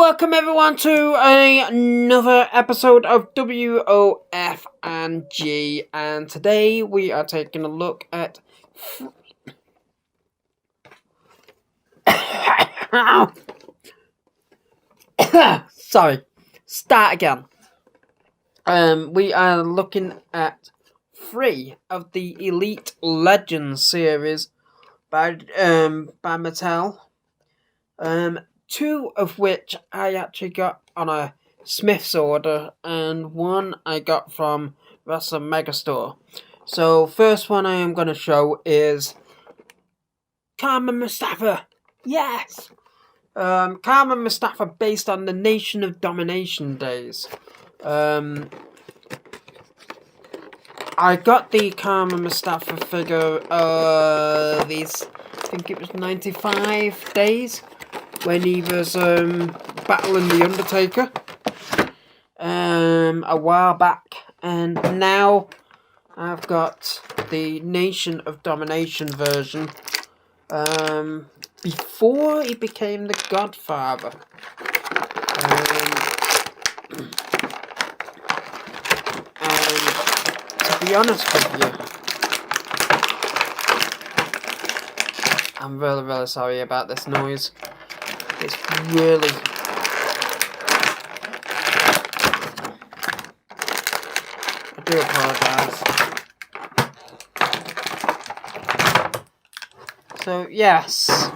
welcome everyone to another episode of WOF&G, and today we are taking a look at sorry, start again. We are looking at 3 of the Elite Legends series by Mattel. 2 of which I actually got on a Smyths order, and 1 I got from Wrestling Megastore. So, first one I am going to show is Carmen Mustafa. Yes! Carmen Mustafa based on the Nation of Domination days. I got the Carmen Mustafa figure these, I think it was 95 days. When he was battling the Undertaker a while back, and now I've got the Nation of Domination version before he became the Godfather. And to be honest with you, I'm really sorry about this noise. It's really... I do apologise. So, yes.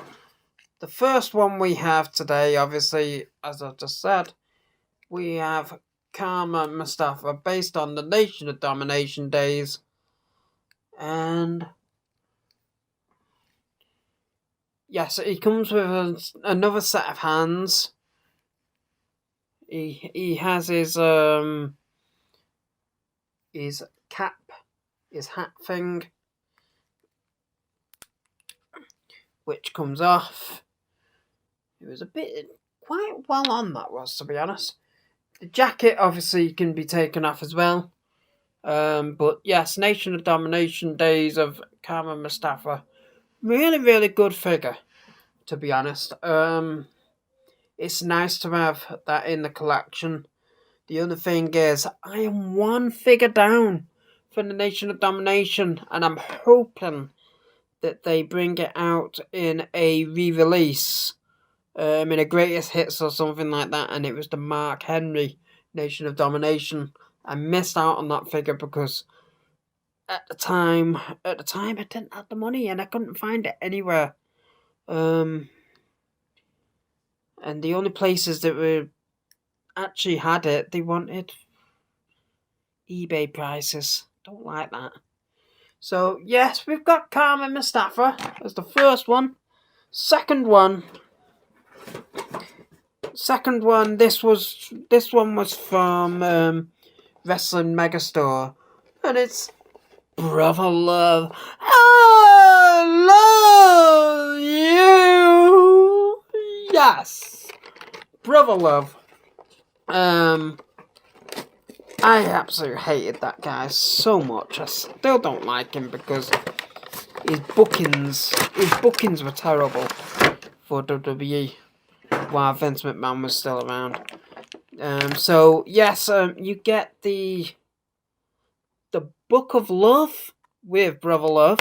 The first one we have today, obviously, as I just said, we have Carmen Mustafa based on the Nation of Domination days. And... yes, he comes with another set of hands. He has his cap, his hat thing, which comes off. It was quite well on, that was, to be honest. The jacket obviously can be taken off as well. But yes, Nation of Domination days of Carmen Mustafa. Really good figure, to be honest. It's nice to have that in the collection. The other thing is, I am 1 figure down from the Nation of Domination, and I'm hoping that they bring it out in a re-release, in a Greatest Hits or something like that, and it was the Mark Henry Nation of Domination. I missed out on that figure because at the time I didn't have the money and I couldn't find it anywhere. And the only places that were actually had it, they wanted eBay prices. Don't like that. So, yes, we've got Carmen Mustafa as the first one. Second one, this one was from Wrestling Megastore, and it's Brother Love. I love you. Yes, Brother Love. I absolutely hated that guy so much. I still don't like him because his bookings were terrible for WWE while Vince McMahon was still around. So yes, you get the Book of Love with Brother Love.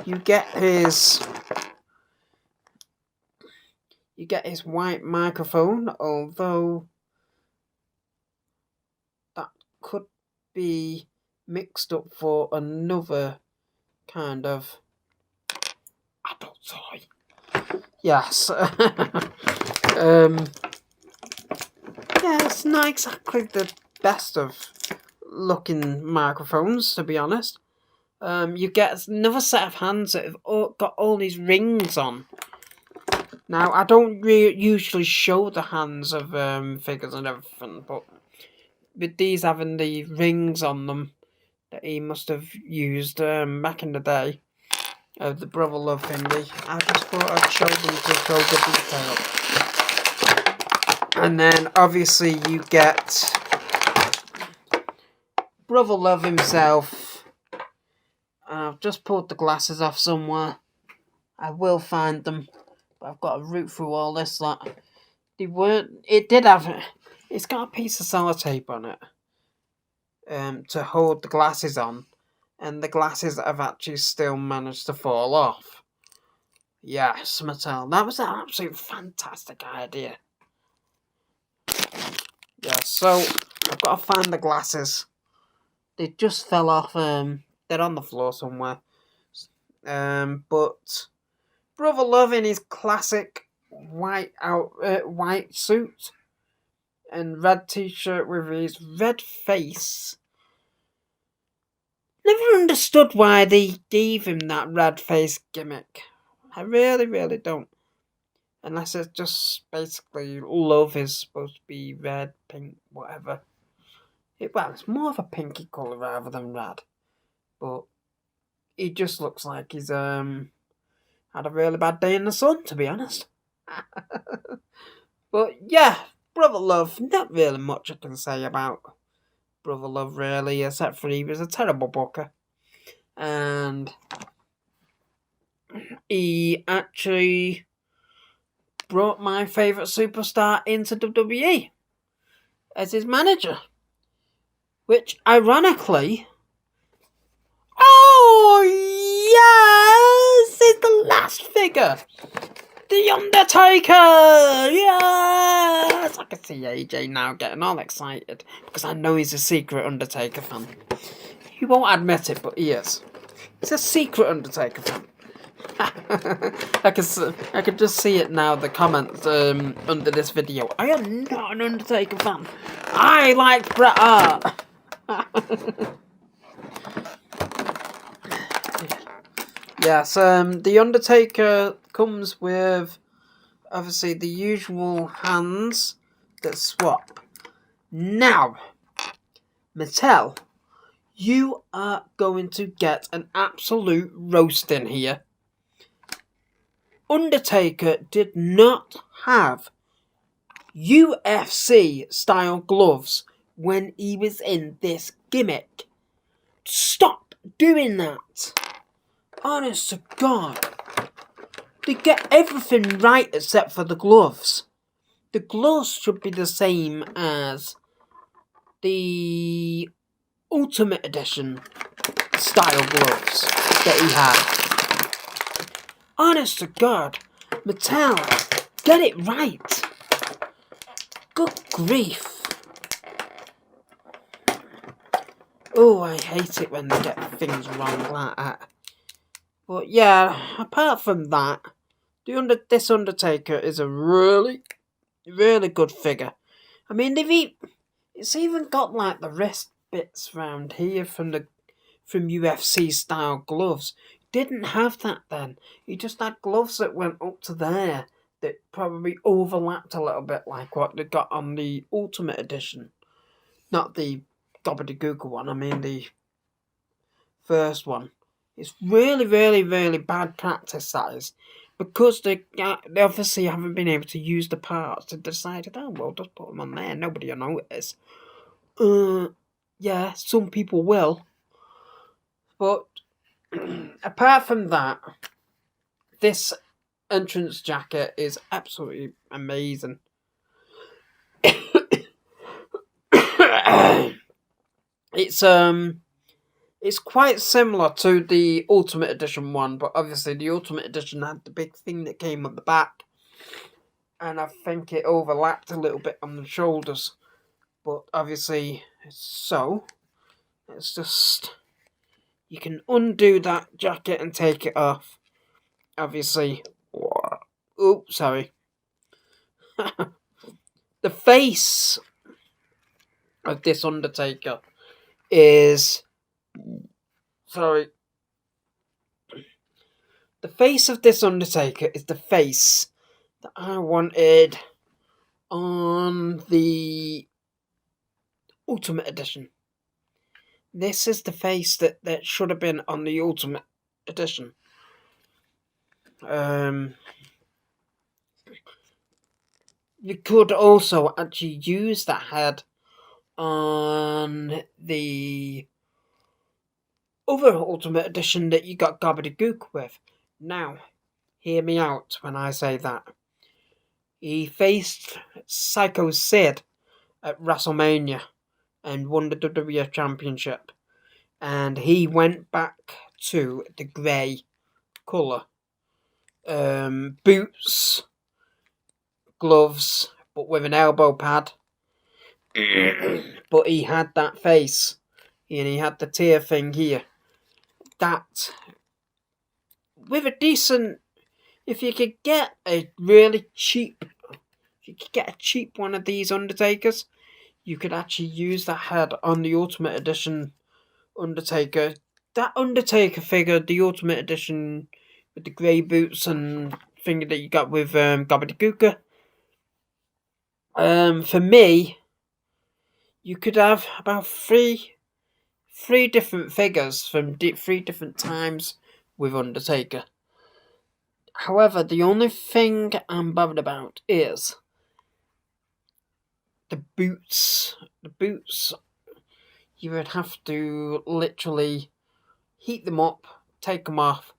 You get his white microphone, although that could be mixed up for another kind of adult toy. Yes. Yeah, it's not exactly the best of looking microphones, to be honest. You get another set of hands that have got all these rings on. Now, I don't usually show the hands of figures and everything, but with these having the rings on them that he must have used back in the day, of the Brother Love thingy, I just thought I'd show them to show the detail. And then, obviously, you get Brother Love himself. I've just pulled the glasses off somewhere. I will find them. But I've got to root through all this. That they weren't. It did have. It's got a piece of sellotape on it. To hold the glasses on, and the glasses have actually still managed to fall off. Yes, Mattel. That was an absolute fantastic idea. Yeah, so I've got to find the glasses. They just fell off. They're on the floor somewhere. But Brother Love in his classic white suit and red t-shirt with his red face. Never understood why they gave him that red face gimmick. I really, really don't. Unless it's just basically love is supposed to be red, pink, whatever. It's more of a pinky colour rather than red. But he just looks like he's had a really bad day in the sun, to be honest. But yeah, Brother Love, not really much I can say about Brother Love really, except for he was a terrible booker. And he actually brought my favourite superstar into WWE as his manager. Which, ironically, oh yes, it's the last figure. The Undertaker! Yes! I can see AJ now getting all excited because I know he's a secret Undertaker fan. He won't admit it, but he is. He's a secret Undertaker fan. I can just see it now, the comments under this video. I am not an Undertaker fan. I like Bret Hart. Yes, the Undertaker comes with obviously the usual hands that swap. Now, Mattel, you are going to get an absolute roasting here. Undertaker did not have UFC style gloves when he was in this gimmick. Stop doing that. Honest to God. They get everything right except for the gloves. The gloves should be the same as the Ultimate Edition style gloves that he had. Honest to God, Mattel, get it right. Good grief. Oh, I hate it when they get things wrong like that. But yeah, apart from that, this Undertaker is a really, really good figure. I mean, it's even got like the wrist bits round here from UFC style gloves. Didn't have that then. He just had gloves that went up to there that probably overlapped a little bit like what they got on the Ultimate Edition. Not the gobbledygook one, I mean the first one. It's really, really, really bad practice, that is. Because they obviously haven't been able to use the parts to decide, oh, well, just put them on there, nobody will notice. Yeah, some people will. But apart from that, this entrance jacket is absolutely amazing. It's quite similar to the Ultimate Edition one, but obviously the Ultimate Edition had the big thing that came at the back, and I think it overlapped a little bit on the shoulders. But obviously, it's just, you can undo that jacket and take it off. Obviously, oops, sorry. The face of this Undertaker is, sorry. The face of this Undertaker is the face that I wanted on the Ultimate Edition. This is the face that should have been on the Ultimate Edition. You could also actually use that head on the other Ultimate Edition that you got gobbledygook with. Now, Hear me out when I say that. He faced Psycho Sid at WrestleMania and won the WWE Championship. And he went back to the grey colour. Boots, gloves, but with an elbow pad. But he had that face. And he had the tear thing here. That, with a decent... If you could get a really cheap... If you could get a cheap one of these Undertakers, you could actually use that head on the Ultimate Edition Undertaker. That Undertaker figure, the Ultimate Edition, with the grey boots and thing that you got with Gobbledygooker. For me, you could have about three different figures from 3 different times with Undertaker. However, the only thing I'm bothered about is the boots. The boots, you would have to literally heat them up, take them off,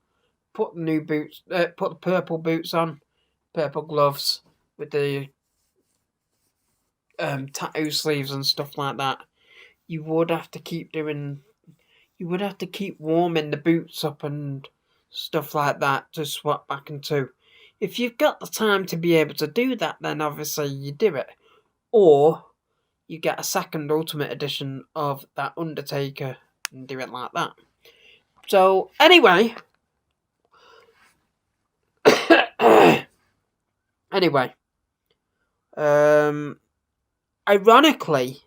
put the new boots, put the purple boots on, purple gloves with the tattoo sleeves and stuff like that. You would have to keep warming the boots up and stuff like that to swap back into. If you've got the time to be able to do that, then obviously you do it. Or you get a second Ultimate Edition of that Undertaker and do it like that. So, anyway. Ironically,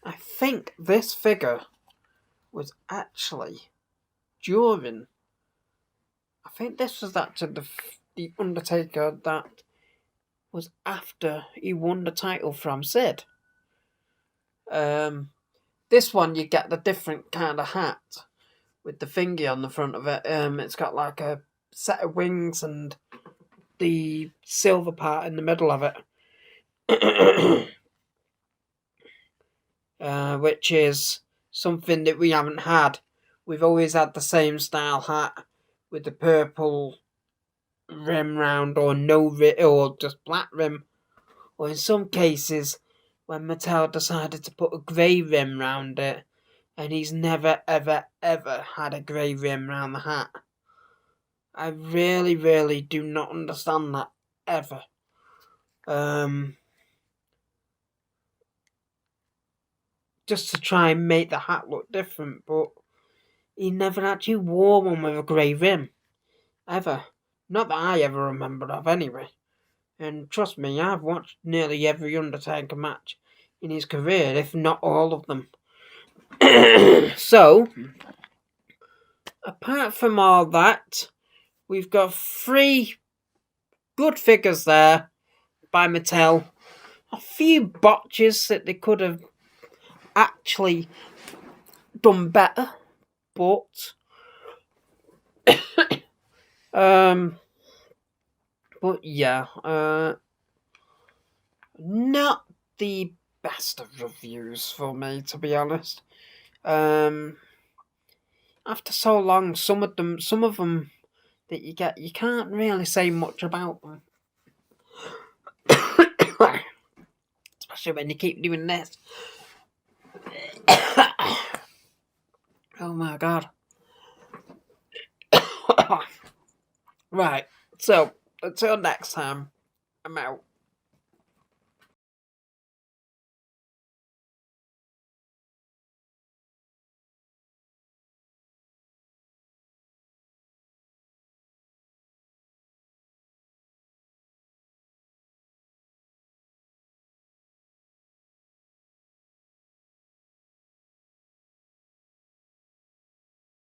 I think this figure was actually during... I think this was actually the Undertaker that was after he won the title from Sid. This one, you get the different kind of hat with the thingy on the front of it. It's got like a set of wings and the silver part in the middle of it. Which is something that we haven't had. We've always had the same style hat with the purple rim round or no rim, or just black rim. Or in some cases, when Mattel decided to put a grey rim round it, and he's never, ever, ever had a grey rim round the hat. I really, really do not understand that, ever. Just to try and make the hat look different, but he never actually wore one with a grey rim. Ever. Not that I ever remembered of, anyway. And trust me, I've watched nearly every Undertaker match in his career, if not all of them. So, apart from all that, we've got 3 good figures there by Mattel. A few botches that they could have actually done better, but yeah, not the best of reviews for me, to be honest. After so long, some of them that you get, you can't really say much about them. Especially when you keep doing this. Oh my god. Right, so until next time, I'm out.